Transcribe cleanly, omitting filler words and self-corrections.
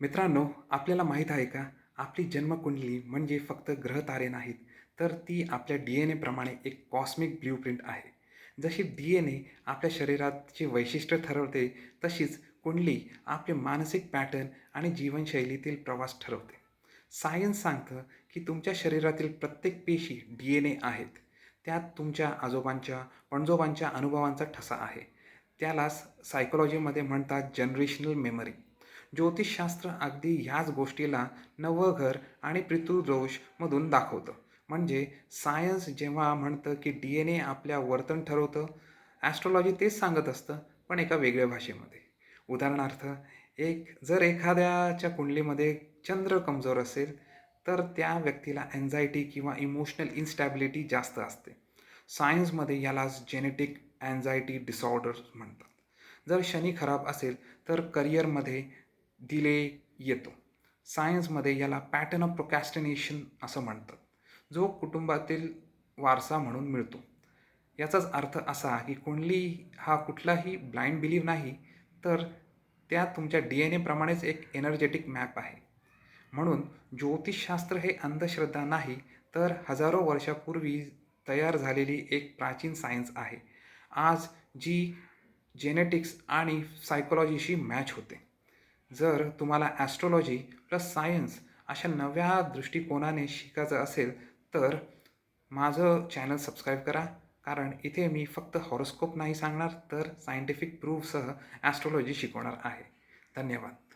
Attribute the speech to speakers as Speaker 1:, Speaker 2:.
Speaker 1: मित्रांनो, आपल्याला माहीत आहे का? आपली जन्मकुंडली म्हणजे फक्त ग्रहतारे नाहीत, तर ती आपल्या DNA प्रमाणे एक कॉस्मिक ब्लूप्रिंट आहे. जशी DNA आपल्या शरीराची वैशिष्ट्य ठरवते, तशीच कुंडली आपले मानसिक पॅटर्न आणि जीवनशैलीतील प्रवास ठरवते. सायन्स सांगतं की तुमच्या शरीरातील प्रत्येक पेशी DNA आहेत. त्यात तुमच्या आजोबांच्या, पणजोबांच्या अनुभवांचा ठसा आहे. त्यालाच सायकॉलॉजीमध्ये म्हणतात जनरेशनल मेमरी. ज्योतिषशास्त्र अगदी ह्याच गोष्टीला नवं घर आणि पितृदोषमधून दाखवतं. म्हणजे सायन्स जेव्हा म्हणतं की DNA आपल्या वर्तन ठरवतं, ॲस्ट्रॉलॉजी तेच सांगत असतं, पण एका वेगळ्या भाषेमध्ये. उदाहरणार्थ, जर एखाद्याच्या कुंडलीमध्ये चंद्र कमजोर असेल, तर त्या व्यक्तीला अँझायटी किंवा इमोशनल इन्स्टॅबिलिटी जास्त असते. सायन्समध्ये यालाच जेनेटिक अँझायटी डिसऑर्डर म्हणतात. जर शनी खराब असेल, तर करिअरमध्ये डिले येतो. सायन्समध्ये याला पॅटर्न ऑफ प्रोक्रॅस्टिनेशन असं म्हणतात, जो कुटुंबातील वारसा म्हणून मिळतो. याचाच अर्थ असा की कुंडली हा कुठलाही ब्लाइंड बिलीव्ह नाही, तर त्या तुमच्या DNA प्रमाणेच एक एनर्जेटिक मॅप आहे. म्हणून ज्योतिषशास्त्र हे अंधश्रद्धा नाही, तर हजारो वर्षापूर्वी तयार झालेली एक प्राचीन सायन्स आहे. आज जी जेनेटिक्स आणि सायकॉलॉजीशी मॅच होते. जर तुम्हाला ॲस्ट्रॉलॉजी प्लस सायन्स अशा नव्या दृष्टिकोनाने शिकायचं असेल, तर माझं चॅनल सबस्क्राईब करा. कारण इथे मी फक्त हॉरोस्कोप नाही सांगणार, तर सायंटिफिक प्रूफसह ॲस्ट्रॉलॉजी शिकवणार आहे. धन्यवाद.